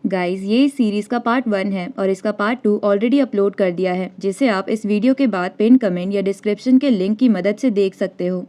Guys, ये इस series का पार्ट 1 है और इसका पार्ट 2 ऑलरेडी अपलोड कर दिया है, जिसे आप इस वीडियो के बाद पिन कमेंट या डिस्क्रिप्शन के लिंक की मदद से देख सकते हो।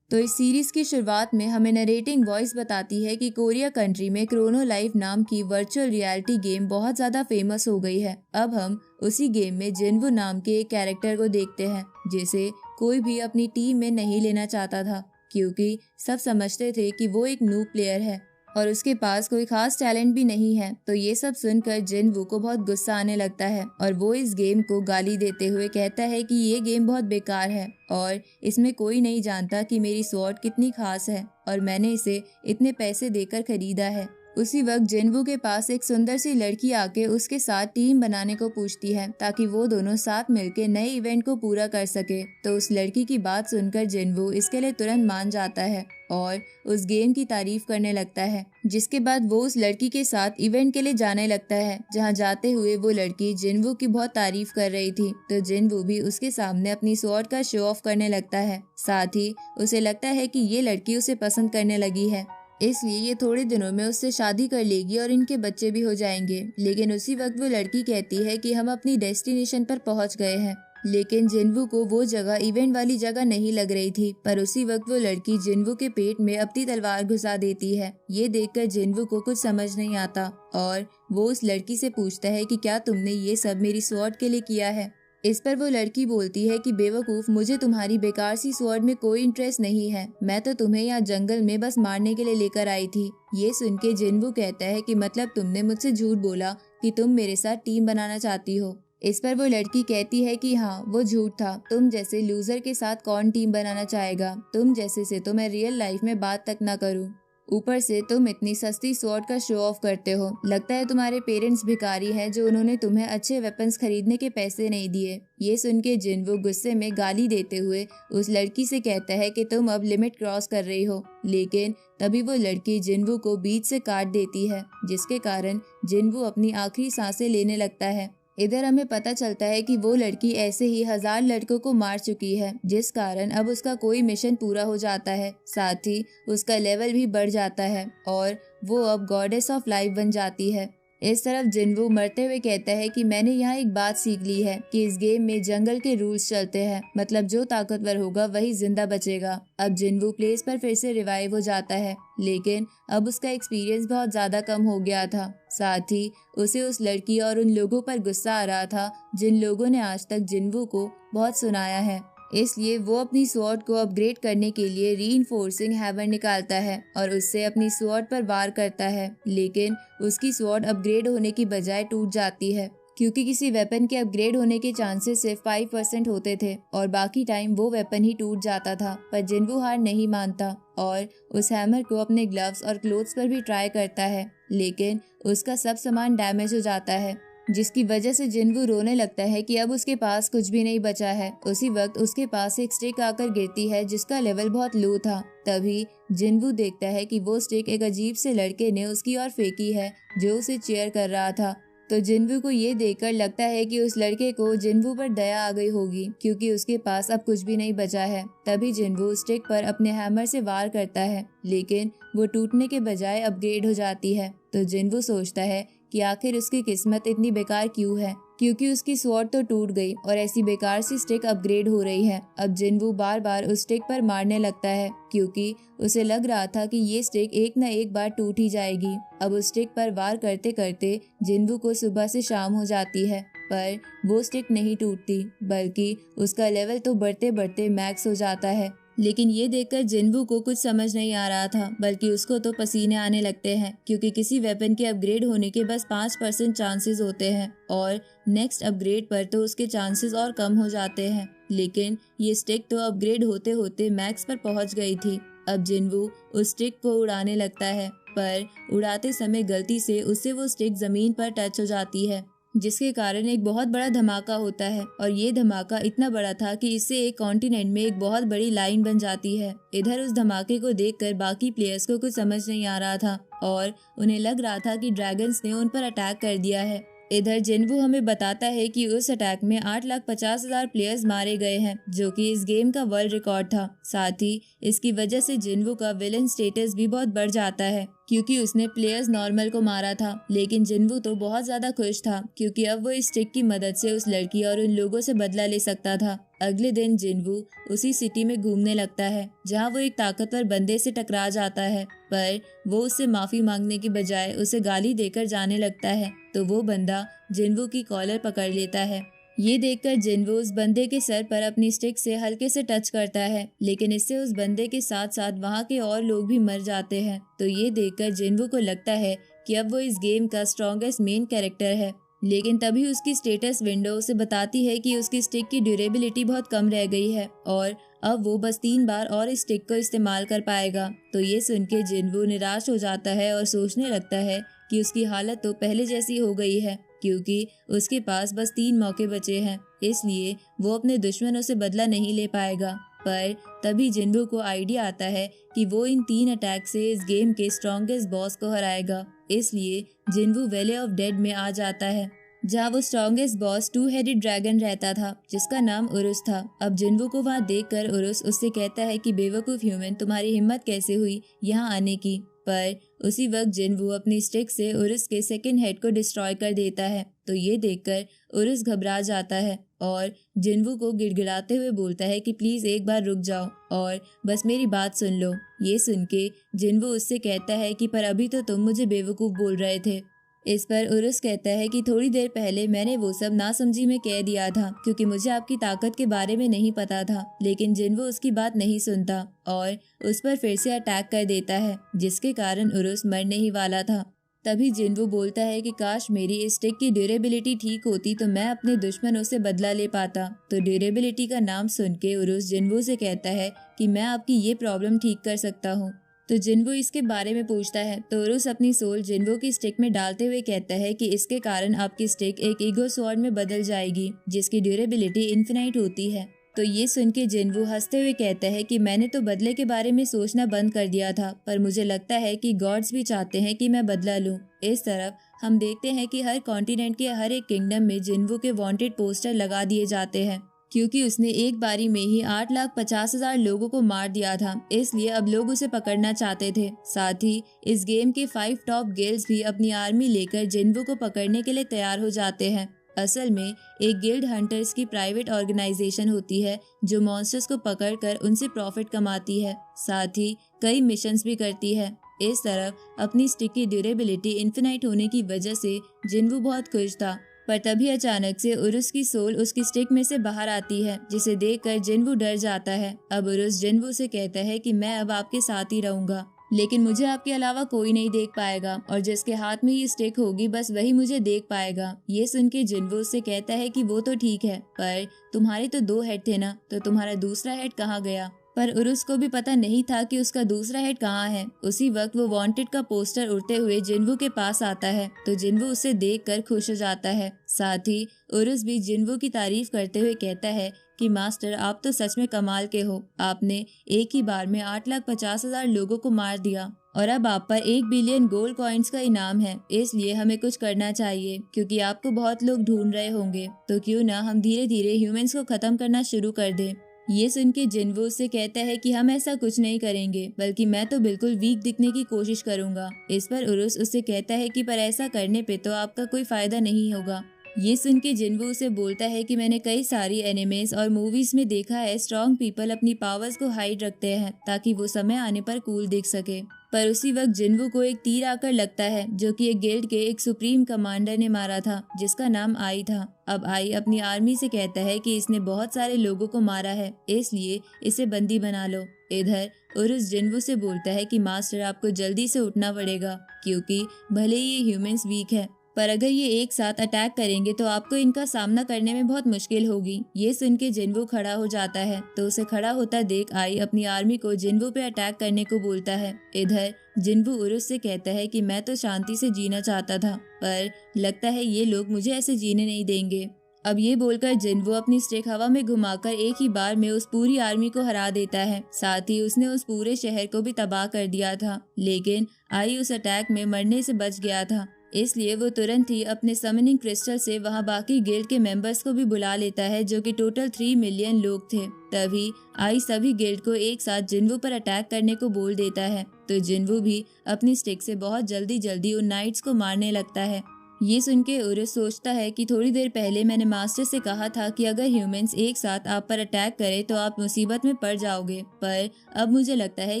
तो इस सीरीज की शुरुआत में हमें नरेटिंग वॉइस बताती है कि कोरिया कंट्री में क्रोनो लाइफ नाम की वर्चुअल रियलिटी गेम बहुत ज्यादा फेमस हो गई है। अब हम उसी गेम में जिनवू नाम के एक कैरेक्टर को देखते हैं, जिसे कोई भी अपनी टीम में नहीं लेना चाहता था, क्योंकि सब समझते थे कि वो एक नूब प्लेयर है और उसके पास कोई खास टैलेंट भी नहीं है। तो ये सब सुनकर जिनवू को बहुत गुस्सा आने लगता है और वो इस गेम को गाली देते हुए कहता है कि ये गेम बहुत बेकार है और इसमें कोई नहीं जानता कि मेरी स्वॉर्ड कितनी खास है और मैंने इसे इतने पैसे देकर खरीदा है। उसी वक्त जिनवू के पास एक सुंदर सी लड़की आके उसके साथ टीम बनाने को पूछती है ताकि वो दोनों साथ मिलकर नए इवेंट को पूरा कर सके। तो उस लड़की की बात सुनकर जिनवू इसके लिए तुरंत मान जाता है और उस गेम की तारीफ करने लगता है, जिसके बाद वो उस लड़की के साथ इवेंट के लिए जाने लगता है। जहाँ जाते हुए वो लड़की जिनवू की बहुत तारीफ कर रही थी, तो जिनवू भी उसके सामने अपनी स्वॉर्ड का शो ऑफ करने लगता है। साथ ही उसे लगता है कि ये लड़की उसे पसंद करने लगी है, इसलिए ये थोड़े दिनों में उससे शादी कर लेगी और इनके बच्चे भी हो जाएंगे। लेकिन उसी वक्त वो लड़की कहती है कि हम अपनी डेस्टिनेशन पर पहुंच गए हैं। लेकिन जिनवू को वो जगह इवेंट वाली जगह नहीं लग रही थी, पर उसी वक्त वो लड़की जिनवू के पेट में अपनी तलवार घुसा देती है। ये देखकर जिनवू को कुछ समझ नहीं आता और वो उस लड़की से पूछता है कि क्या तुमने ये सब मेरी स्वॉर्ड के लिए किया है। इस पर वो लड़की बोलती है कि बेवकूफ, मुझे तुम्हारी बेकार सी स्वॉर्ड में कोई इंटरेस्ट नहीं है, मैं तो तुम्हें यहाँ जंगल में बस मारने के लिए लेकर आई थी। ये सुन के जिनवू कहता है कि मतलब तुमने मुझसे झूठ बोला कि तुम मेरे साथ टीम बनाना चाहती हो। इस पर वो लड़की कहती है कि हाँ, वो झूठ था, तुम जैसे लूजर के साथ कौन टीम बनाना चाहेगा, तुम जैसे से तो मैं रियल लाइफ में बात तक ना करूँ। ऊपर से तुम इतनी सस्ती स्वॉर्ड का शो ऑफ करते हो, लगता है तुम्हारे पेरेंट्स भिखारी हैं जो उन्होंने तुम्हें अच्छे वेपन्स खरीदने के पैसे नहीं दिए। ये सुन के जिनवू गुस्से में गाली देते हुए उस लड़की से कहता है कि तुम अब लिमिट क्रॉस कर रही हो। लेकिन तभी वो लड़की जिनवू को बीच से काट देती है, जिसके कारण जिनवू अपनी आखिरी सांसें लेने लगता है। इधर हमें पता चलता है कि वो लड़की ऐसे ही 1000 लड़कों को मार चुकी है, जिस कारण अब उसका कोई मिशन पूरा हो जाता है। साथ ही उसका लेवल भी बढ़ जाता है और वो अब गॉडेस ऑफ लाइफ बन जाती है। इस तरफ जिनवू मरते हुए कहता है कि मैंने यहाँ एक बात सीख ली है कि इस गेम में जंगल के रूल्स चलते हैं, मतलब जो ताकतवर होगा वही जिंदा बचेगा। अब जिनवू प्लेस पर फिर से रिवाइव हो जाता है, लेकिन अब उसका एक्सपीरियंस बहुत ज्यादा कम हो गया था। साथ ही उसे उस लड़की और उन लोगों पर गुस्सा आ रहा था जिन लोगों ने आज तक जिनवू को बहुत सुनाया है। इसलिए वो अपनी स्वॉर्ड को अपग्रेड करने के लिए रीइंफोर्सिंग हैमर निकालता है और उससे अपनी स्वॉर्ड पर वार करता है। लेकिन उसकी स्वॉर्ड अपग्रेड होने की बजाय टूट जाती है, क्योंकि किसी वेपन के अपग्रेड होने के चांसेस सिर्फ 5% होते थे और बाकी टाइम वो वेपन ही टूट जाता था। पर जिनवू हार नहीं मानता और उस हैमर को अपने ग्लव्स और क्लोथ्स पर भी ट्राई करता है, लेकिन उसका सब सामान डैमेज हो जाता है, जिसकी वजह से जिनवू रोने लगता है कि अब उसके पास कुछ भी नहीं बचा है। उसी वक्त उसके पास एक स्टिक आकर गिरती है जिसका लेवल बहुत लो था। तभी जिनवू देखता है कि वो स्टिक एक अजीब से लड़के ने उसकी ओर फेंकी है जो उसे चीयर कर रहा था। तो जिनवू को ये देखकर लगता है कि उस लड़के को जिनवू पर दया आ गई होगी, क्योंकि उसके पास अब कुछ भी नहीं बचा है। तभी जिनवू स्टिक पर अपने हैमर से वार करता है, लेकिन वो टूटने के बजाय अपग्रेड हो जाती है। तो जिनवू सोचता है कि आखिर उसकी किस्मत इतनी बेकार क्यों है, क्योंकि उसकी स्वॉर्ड तो टूट गई और ऐसी बेकार सी स्टिक अपग्रेड हो रही है। अब जिनवू बार बार उस स्टिक पर मारने लगता है, क्योंकि उसे लग रहा था कि ये स्टिक एक न एक बार टूट ही जाएगी। अब उस स्टिक पर वार करते करते जिनवू को सुबह से शाम हो जाती है, पर वो स्टिक नहीं टूटती, बल्कि उसका लेवल तो बढ़ते बढ़ते मैक्स हो जाता है। लेकिन ये देखकर जिनवू को कुछ समझ नहीं आ रहा था, बल्कि उसको तो पसीने आने लगते हैं, क्योंकि किसी वेपन के अपग्रेड होने के बस 5% चांसेस होते हैं और नेक्स्ट अपग्रेड पर तो उसके चांसेस और कम हो जाते हैं। लेकिन ये स्टिक तो अपग्रेड होते होते मैक्स पर पहुंच गई थी। अब जिनवू उस स्टिक को उड़ाने लगता है, पर उड़ाते समय गलती से उससे वो स्टिक जमीन पर टच हो जाती है, जिसके कारण एक बहुत बड़ा धमाका होता है और ये धमाका इतना बड़ा था कि इससे एक कॉन्टिनेंट में एक बहुत बड़ी लाइन बन जाती है। इधर उस धमाके को देखकर बाकी प्लेयर्स को कुछ समझ नहीं आ रहा था और उन्हें लग रहा था कि ड्रैगन्स ने उन पर अटैक कर दिया है। इधर जिन्वू हमें बताता है कि उस अटैक में 8,50,000 प्लेयर्स मारे गए हैं, जो कि इस गेम का वर्ल्ड रिकॉर्ड था। साथ ही इसकी वजह से जिन्वू का विलन स्टेटस भी बहुत बढ़ जाता है, क्योंकि उसने प्लेयर्स नॉर्मल को मारा था। लेकिन जिन्वू तो बहुत ज्यादा खुश था, क्योंकि अब वो इस स्टिक की मदद से उस लड़की और उन लोगों से बदला ले सकता था। अगले दिन जिन्वू उसी सिटी में घूमने लगता है, जहाँ वो एक ताकतवर बंदे से टकरा जाता है, पर वो उससे माफी मांगने की बजाय उसे गाली देकर जाने लगता है। तो वो बंदा जिन्वू की कॉलर पकड़ लेता है। ये देखकर जिन्वू उस बंदे के सर पर अपनी स्टिक से हल्के से टच करता है, लेकिन इससे उस बंदे के साथ साथ वहाँ के और लोग भी मर जाते हैं। तो ये देखकर जिन्वू को लगता है कि अब वो इस गेम का स्ट्रॉन्गेस्ट मेन कैरेक्टर है। लेकिन तभी उसकी स्टेटस विंडो उसे बताती है कि उसकी स्टिक की ड्यूरेबिलिटी बहुत कम रह गई है और अब वो बस 3 बार और इस स्टिक को इस्तेमाल कर पाएगा। तो ये सुन के जिन्वू निराश हो जाता है और सोचने लगता है कि उसकी हालत तो पहले जैसी हो गई है, क्योंकि उसके पास बस 3 मौके बचे हैं, इसलिए वो अपने दुश्मनों से बदला नहीं ले पाएगा। पर तभी जिन्वू को आइडिया आता है कि वो इन 3 अटैक से इस गेम के स्ट्रॉन्गेस्ट बॉस को हराएगा। इसलिए जिन्वू वैले ऑफ डेड में आ जाता है, जहाँ वो स्ट्रॉन्गेस्ट बॉस 2 हेडेड ड्रैगन रहता था, जिसका नाम उरुस था। अब जिन्वू को वहाँ देखकर उरुस उससे कहता है कि बेवकूफ ह्यूमन, तुम्हारी हिम्मत कैसे हुई यहाँ आने की। पर उसी वक्त जिन्वू अपनी स्टिक से उरुस के सेकंड हेड को डिस्ट्रॉय कर देता है। तो ये देखकर उरुस घबरा जाता है और जिन्वू को गिड़गिड़ाते हुए बोलता है कि प्लीज एक बार रुक जाओ और बस मेरी बात सुन लो। ये सुन के जिन्वू उससे कहता है कि पर अभी तो तुम मुझे बेवकूफ बोल रहे थे। इस पर उरुस कहता है कि थोड़ी देर पहले मैंने वो सब नासमझी में कह दिया था, क्योंकि मुझे आपकी ताकत के बारे में नहीं पता था। लेकिन जिन्वू उसकी बात नहीं सुनता और उस पर फिर से अटैक कर देता है, जिसके कारण उरुस मरने ही वाला था। तभी जिन्वू बोलता है कि काश मेरी इस स्टिक की ड्यूरेबिलिटी ठीक होती तो मैं अपने दुश्मनों से बदला ले पाता। तो ड्यूरेबिलिटी का नाम सुन के उरुस जिन्वू से कहता है कि मैं आपकी ये प्रॉब्लम ठीक कर सकता हूँ। तो जिन्वू इसके बारे में पूछता है तो उरुस अपनी सोल जिन्वू की स्टिक में डालते हुए कहता है कि इसके कारण आपकी स्टिक एक ईगो स्वॉर्ड में बदल जाएगी, जिसकी ड्यूरेबिलिटी इन्फिनाइट होती है। तो ये सुन के जिन्वू हंसते हुए कहता है कि मैंने तो बदले के बारे में सोचना बंद कर दिया था, पर मुझे लगता है कि गॉड्स भी चाहते हैं कि मैं बदला लूं। इस तरफ हम देखते हैं कि हर कॉन्टिनेंट के हर एक किंगडम में जिन्वू के वांटेड पोस्टर लगा दिए जाते हैं, क्योंकि उसने एक बारी में ही 8,50,000 लोगों को मार दिया था, इसलिए अब लोग उसे पकड़ना चाहते थे। साथ ही इस गेम के 5 टॉप गिल्ड्स भी अपनी आर्मी लेकर जिन्वू को पकड़ने के लिए तैयार हो जाते हैं। असल में एक गिल्ड हंटर्स की प्राइवेट ऑर्गेनाइजेशन होती है जो मॉन्स्टर्स को पकड़कर उनसे प्रॉफिट कमाती है, साथ ही कई मिशंस भी करती है। इस तरफ अपनी स्टिक की ड्यूरेबिलिटी इन्फिनाइट होने की वजह से जिन्वू बहुत खुश था, पर तभी अचानक से उरुस की सोल उसकी स्टिक में से बाहर आती है, जिसे देखकर जिन्वू डर जाता है। अब उरुस जिन्वू से कहता है कि मैं अब आपके साथ ही रहूंगा, लेकिन मुझे आपके अलावा कोई नहीं देख पाएगा और जिसके हाथ में ये स्टिक होगी बस वही मुझे देख पाएगा। ये सुन के जिन्वू उससे कहता है कि वो तो ठीक है, पर तुम्हारे तो 2 हेड थे ना, तो तुम्हारा दूसरा हेड कहाँ गया? पर उरुस को भी पता नहीं था कि उसका दूसरा हेड कहाँ है। उसी वक्त वो वांटेड का पोस्टर उड़ते हुए जिन्वू के पास आता है, तो जिन्वू उसे देखकर खुश हो जाता है। साथ ही उरुस भी जिन्वू की तारीफ करते हुए कहता है कि मास्टर, आप तो सच में कमाल के हो। आपने एक ही बार में 8,50,000 लोगों को मार दिया और अब आप पर 1 बिलियन गोल्ड कॉइन्स का इनाम है। इसलिए हमें कुछ करना चाहिए, क्योंकि आपको बहुत लोग ढूंढ रहे होंगे। तो क्यों ना हम धीरे धीरे ह्यूमंस को खत्म करना शुरू कर दें। ये सुन के जिन्वू उससे कहता है कि हम ऐसा कुछ नहीं करेंगे, बल्कि मैं तो बिल्कुल वीक दिखने की कोशिश करूंगा। इस पर उरुस उससे कहता है कि पर ऐसा करने पे तो आपका कोई फायदा नहीं होगा। ये सुन के जिन्वू उसे बोलता है कि मैंने कई सारी एनिमेस और मूवीज में देखा है, स्ट्रॉन्ग पीपल अपनी पावर्स को हाइड रखते हैं ताकि वो समय आने पर कूल दिख सके। पर उसी वक्त जिन्वू को एक तीर आकर लगता है, जो कि एक गिल्ड के एक सुप्रीम कमांडर ने मारा था, जिसका नाम आई था। अब आई अपनी आर्मी से कहता है कि इसने बहुत सारे लोगों को मारा है, इसलिए इसे बंदी बना लो। इधर उरुस जिन्वू से बोलता है कि मास्टर, आपको जल्दी से उठना पड़ेगा, क्योंकि भले ही ये ह्यूमंस वीक है, पर अगर ये एक साथ अटैक करेंगे तो आपको इनका सामना करने में बहुत मुश्किल होगी। ये सुन के जिन्वू खड़ा हो जाता है, तो उसे खड़ा होता देख आई अपनी आर्मी को जिन्वू पे अटैक करने को बोलता है। इधर जिन्वू उरुस से कहता है कि मैं तो शांति से जीना चाहता था, पर लगता है ये लोग मुझे ऐसे जीने नहीं देंगे। अब ये बोलकर जिन्वू अपनी स्टिक हवा में घुमाकर एक ही बार में उस पूरी आर्मी को हरा देता है। साथ ही उसने उस पूरे शहर को भी तबाह कर दिया था, लेकिन आई उस अटैक में मरने से बच गया था। इसलिए वो तुरंत ही अपने समनिंग क्रिस्टल से वहाँ बाकी गिल्ड के मेंबर्स को भी बुला लेता है, जो कि टोटल 3 मिलियन लोग थे। तभी आई सभी गिल्ड को एक साथ जिन्वू पर अटैक करने को बोल देता है, तो जिन्वू भी अपनी स्टिक से बहुत जल्दी उन नाइट्स को मारने लगता है। ये सुन के उरुस सोचता है कि थोड़ी देर पहले मैंने मास्टर से कहा था कि अगर ह्यूमंस एक साथ आप पर अटैक करें तो आप मुसीबत में पड़ जाओगे, पर अब मुझे लगता है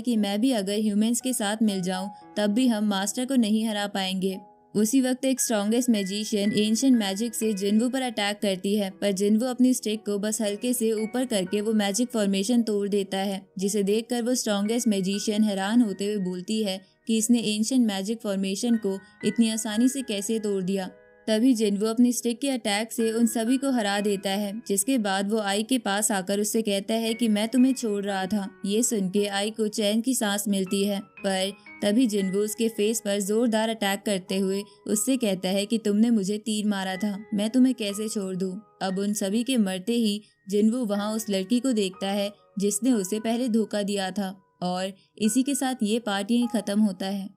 कि मैं भी अगर ह्यूमंस के साथ मिल जाऊं तब भी हम मास्टर को नहीं हरा पाएंगे। उसी वक्त एक स्ट्रॉन्गेस्ट मैजिशियन एंशिएंट मैजिक से जिन्वू पर अटैक करती है, पर जिन्वू अपनी स्टिक को बस हल्के से ऊपर करके वो मैजिक फॉर्मेशन तोड़ देता है, जिसे देखकर वो स्ट्रॉन्गेस्ट मैजिशियन हैरान होते हुए बोलती है कि इसने एंशिएंट मैजिक फॉर्मेशन को इतनी आसानी से कैसे तोड़ दिया। तभी जिन्वू अपनी स्टिक के अटैक से उन सभी को हरा देता है, जिसके बाद वो आई के पास आकर उससे कहता है कि मैं तुम्हें छोड़ रहा था। ये सुन के आई को चैन की सांस मिलती है, पर तभी जिन्वू उसके फेस पर जोरदार अटैक करते हुए उससे कहता है कि तुमने मुझे तीर मारा था, मैं तुम्हें कैसे छोड़ दूं। अब उन सभी के मरते ही जिन्वू वहाँ उस लड़की को देखता है जिसने उसे पहले धोखा दिया था, और इसी के साथ ये पार्ट यहीं खत्म होता है।